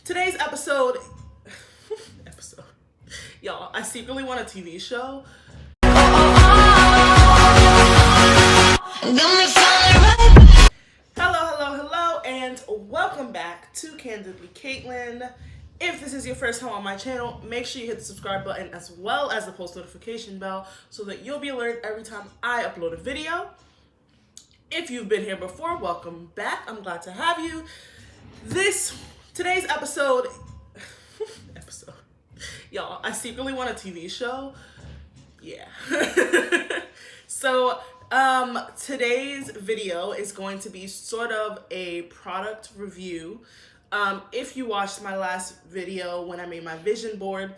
Today's episode, y'all, I secretly want a TV show. Hello, and welcome back to CandidlyCaitlyn. If this is your first time on my channel, make sure you hit the subscribe button as well as the post notification bell so that you'll be alerted every time I upload a video. If you've been here before, welcome back. I'm glad to have you. Today's episode, y'all, I secretly want a TV show. Yeah. So, today's video is going to be sort of a product review. If you watched my last video when I made my vision board,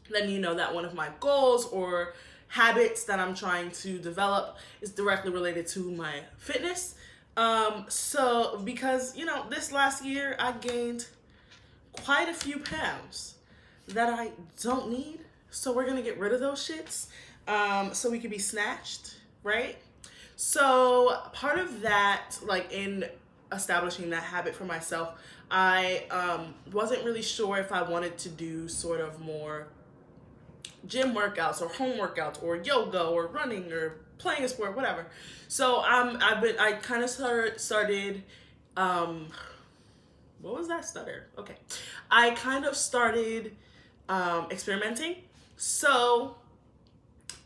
then you know that one of my goals or habits that I'm trying to develop is directly related to my fitness. So because, this last year I gained quite a few pounds that I don't need. So we're going to get rid of those shits, so we can be snatched, right? So part of that, like in establishing that habit for myself, I wasn't really sure if I wanted to do sort of more gym workouts or home workouts or yoga or running or playing a sport, whatever. So I kind of started what was that stutter? Okay. I kind of started experimenting. So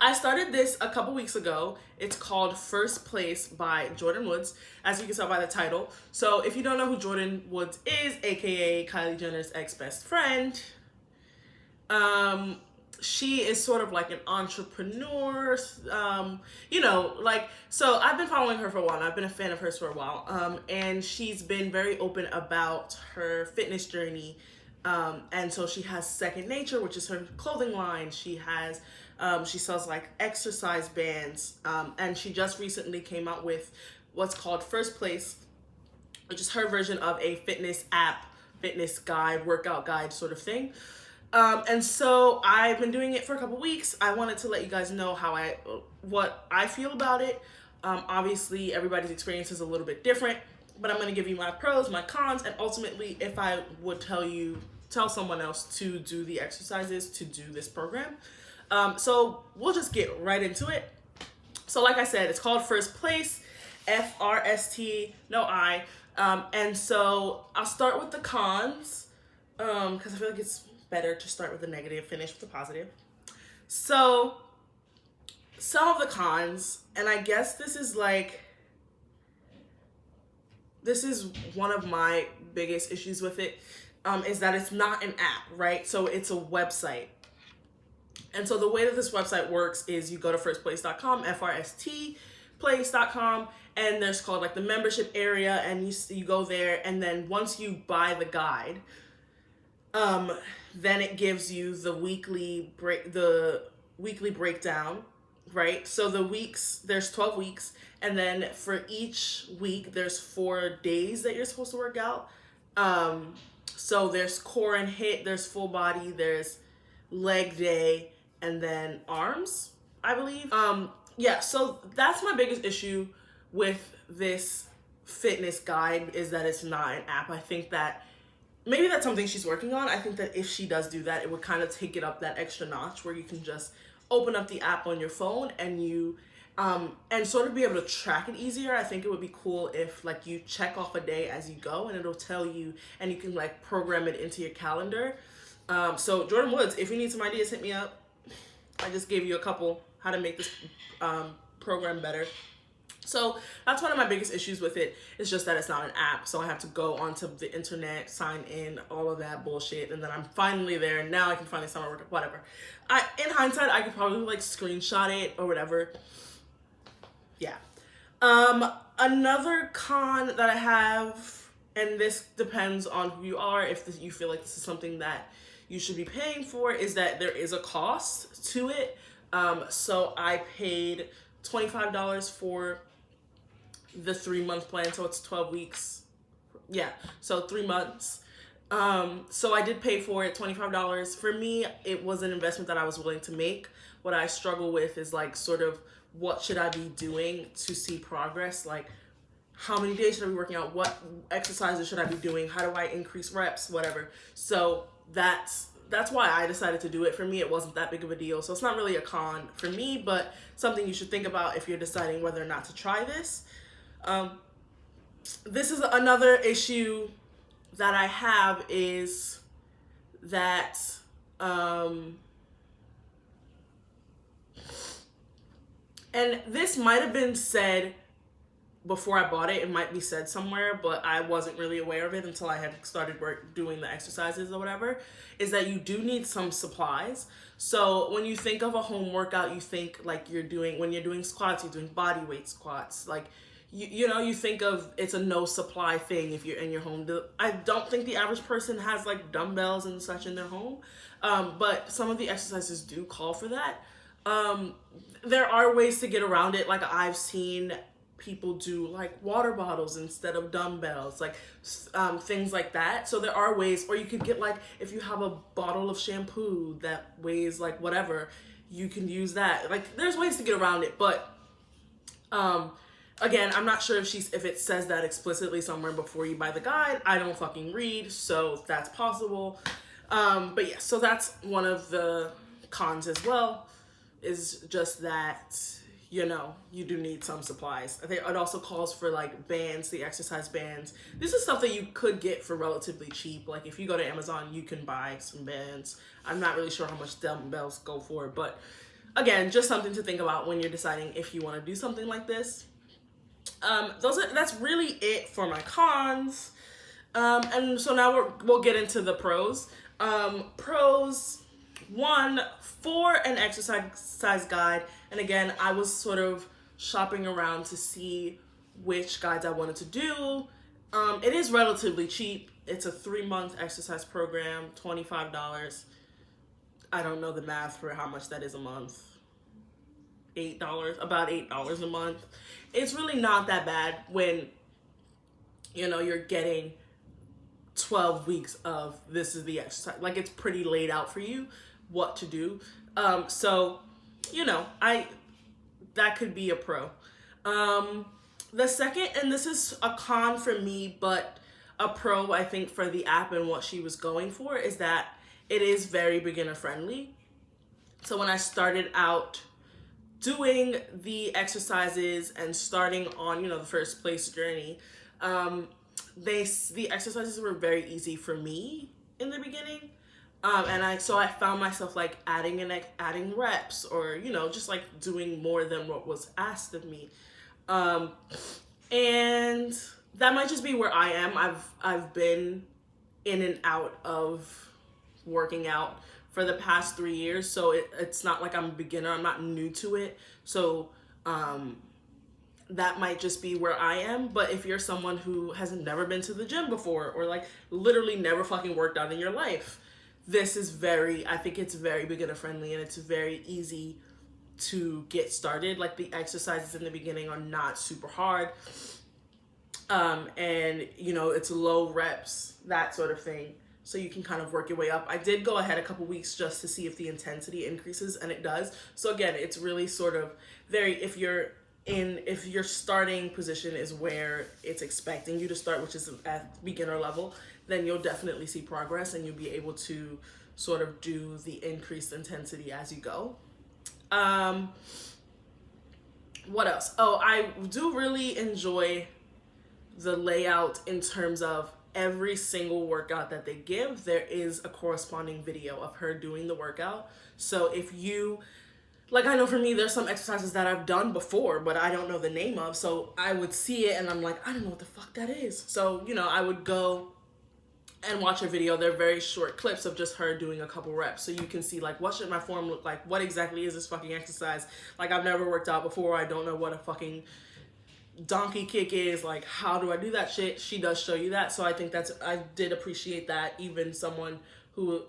I started this a couple weeks ago. It's called FrstPlace by Jordyn Woods, as you can tell by the title. So if you don't know who Jordyn Woods is, aka Kylie Jenner's ex-best friend, she is sort of like an entrepreneur, so I've been following her for a while. I've been a fan of hers for a while, and she's been very open about her fitness journey, and so she has Second Nature, which is her clothing line. She has, she sells like exercise bands, and she just recently came out with what's called FrstPlace, which is her version of a fitness app, fitness guide, workout guide sort of thing. And so I've been doing it for a couple weeks. I wanted to let you guys know what I feel about it. Obviously everybody's experience is a little bit different, but I'm going to give you my pros, my cons, and ultimately if I would tell someone else to do the exercises to do this program. So we'll just get right into it. So like I said, it's called FrstPlace, F-R-S-T, no I. And so I'll start with the cons, because I feel like it's better to start with the negative, finish with the positive. So some of the cons, and I guess this is one of my biggest issues with it, is that it's not an app, right? So it's a website. And so the way that this website works is you go to FrstPlace.com, FrstPlace.com, and there's called like the membership area, and you go there, and then once you buy the guide, then it gives you the weekly breakdown, right? So there's 12 weeks, and then for each week there's 4 days that you're supposed to work out. So there's core and HIIT, there's full body, there's leg day, and then arms, I believe. Yeah, so that's my biggest issue with this fitness guide, is that it's not an app. I think that maybe that's something she's working on. I think that if she does do that, it would kind of take it up that extra notch where you can just open up the app on your phone and you and sort of be able to track it easier. I think it would be cool if like you check off a day as you go and it'll tell you, and you can like program it into your calendar. So Jordyn Woods, if you need some ideas, hit me up. I just gave you a couple how to make this program better. So that's one of my biggest issues with it. It's just that it's not an app. So I have to go onto the internet, sign in, all of that bullshit. And then I'm finally there. And now I can finally start my work, whatever. In hindsight, I could probably like screenshot it or whatever. Yeah. Another con that I have, and this depends on who you are, if you feel like this is something that you should be paying for, is that there is a cost to it. So I paid $25 for the 3-month plan, so it's 12 weeks. Yeah, so 3 months. So I did pay for it, $25. For me, it was an investment that I was willing to make. What I struggle with is like sort of what should I be doing to see progress? Like, how many days should I be working out? What exercises should I be doing? How do I increase reps? Whatever. So that's why I decided to do it. For me, it wasn't that big of a deal. So it's not really a con for me, but something you should think about if you're deciding whether or not to try this. This is another issue that I have, is that and this might have been said before I bought it. It might be said somewhere, but I wasn't really aware of it until I had started doing the exercises or whatever, is that you do need some supplies. So when you think of a home workout, you think like when you're doing squats, you're doing body weight squats. Like, you think of, it's a no supply thing if you're in your home. I don't think the average person has like dumbbells and such in their home, but some of the exercises do call for that. There are ways to get around it. Like, I've seen people do like water bottles instead of dumbbells, like things like that. So there are ways, or you could get, like, if you have a bottle of shampoo that weighs like whatever, you can use that. Like, there's ways to get around it, but again, I'm not sure if it says that explicitly somewhere before you buy the guide. I don't fucking read, so that's possible. But yeah, so that's one of the cons as well, is just that, you do need some supplies. I think it also calls for like bands, the exercise bands. This is stuff that you could get for relatively cheap. Like, if you go to Amazon, you can buy some bands. I'm not really sure how much dumbbells go for, but again, just something to think about when you're deciding if you want to do something like this. That's really it for my cons. And so now we'll get into the pros. Pros, 1, for an exercise guide. And again, I was sort of shopping around to see which guides I wanted to do. It is relatively cheap. It's a 3-month exercise program, $25. I don't know the math for how much that is a month. $8, about $8 a month. It's really not that bad when, you're getting 12 weeks of, this is the exercise. Like, it's pretty laid out for you what to do. So, that could be a pro. The second, and this is a con for me, but a pro, I think, for the app and what she was going for, is that it is very beginner friendly. So when I started out doing the exercises and starting on, the FrstPlace journey, the exercises were very easy for me in the beginning. And I found myself like adding reps, or, just like doing more than what was asked of me. And that might just be where I am. I've been in and out of working out for the past 3 years. So it's not like I'm a beginner. I'm not new to it. So, that might just be where I am. But if you're someone who has never been to the gym before, or like literally never fucking worked out in your life, this is I think it's very beginner friendly, and it's very easy to get started. Like, the exercises in the beginning are not super hard. And it's low reps, that sort of thing. So you can kind of work your way up. I did go ahead a couple weeks just to see if the intensity increases, and it does. So again, it's really sort of if your starting position is where it's expecting you to start, which is at beginner level, then you'll definitely see progress, and you'll be able to sort of do the increased intensity as you go. What else? Oh, I do really enjoy the layout in terms of every single workout that they give. There is a corresponding video of her doing the workout. So if you, like, I know for me, there's some exercises that I've done before, but I don't know the name of. So I would see it and I'm like, I don't know what the fuck that is. So, I would go and watch a video. They're very short clips of just her doing a couple reps. So you can see, like, what should my form look like? What exactly is this fucking exercise? Like, I've never worked out before. I don't know what a fucking donkey kick is. Like, how do I do that shit? She does show you that. So I think I did appreciate that. Even someone who,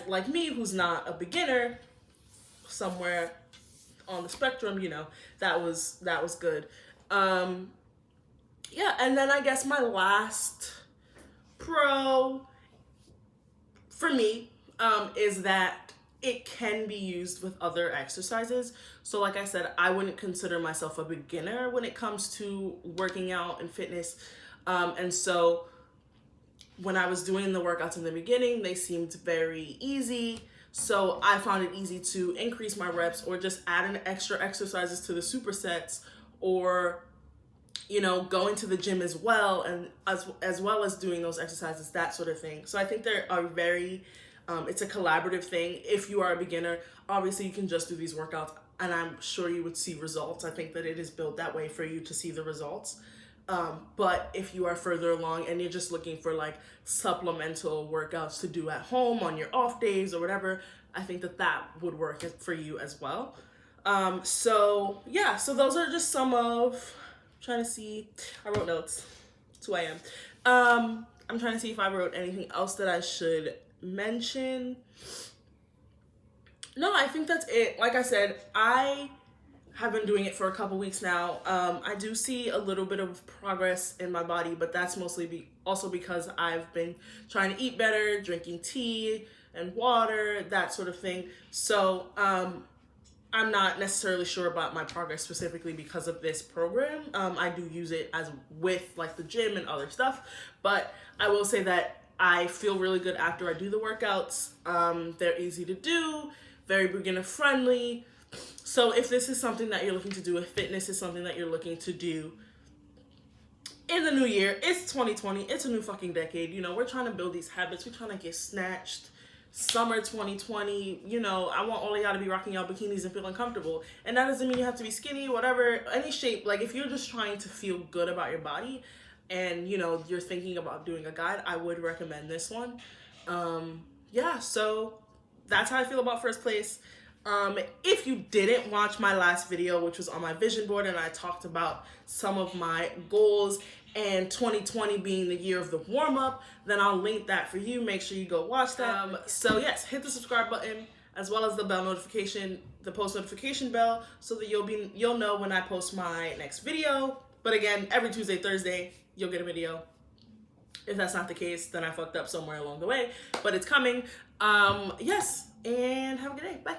like me, who's not a beginner, somewhere on the spectrum, that was good. Yeah, and then I guess my last pro for me is that it can be used with other exercises. So like I said, I wouldn't consider myself a beginner when it comes to working out and fitness. And so when I was doing the workouts in the beginning, they seemed very easy. So I found it easy to increase my reps or just add in extra exercises to the supersets, or going to the gym as well, and as well as doing those exercises, that sort of thing. So I think there are very it's a collaborative thing. If you are a beginner, obviously you can just do these workouts and I'm sure you would see results. I think that it is built that way for you to see the results. But if you are further along and you're just looking for like supplemental workouts to do at home on your off days or whatever, I think that would work for you as well. So those are just some of, trying to see, I wrote notes. It's who I am. I'm trying to see if I wrote anything else that I should mention. No, I think that's it. Like I said, I have been doing it for a couple weeks now. I do see a little bit of progress in my body, but that's mostly also because I've been trying to eat better, drinking tea and water, that sort of thing. So I'm not necessarily sure about my progress specifically because of this program. I do use it as with like the gym and other stuff, but I will say that I feel really good after I do the workouts. They're easy to do, very beginner friendly. So if this is something that you're looking to do, if fitness is something that you're looking to do in the new year, it's 2020, it's a new fucking decade. We're trying to build these habits. We're trying to get snatched. Summer 2020, I want all of y'all to be rocking y'all bikinis and feeling comfortable. And that doesn't mean you have to be skinny, whatever, any shape. Like if you're just trying to feel good about your body and, you're thinking about doing a guide, I would recommend this one. So that's how I feel about FrstPlace. If you didn't watch my last video, which was on my vision board, and I talked about some of my goals and 2020 being the year of the warm-up, then I'll link that for you. Make sure you go watch that. So yes, hit the subscribe button as well as the bell notification, the post notification bell, so that you'll know when I post my next video. But again, every Tuesday, Thursday, you'll get a video. If that's not the case, then I fucked up somewhere along the way, but it's coming. Yes, and have a good day. Bye.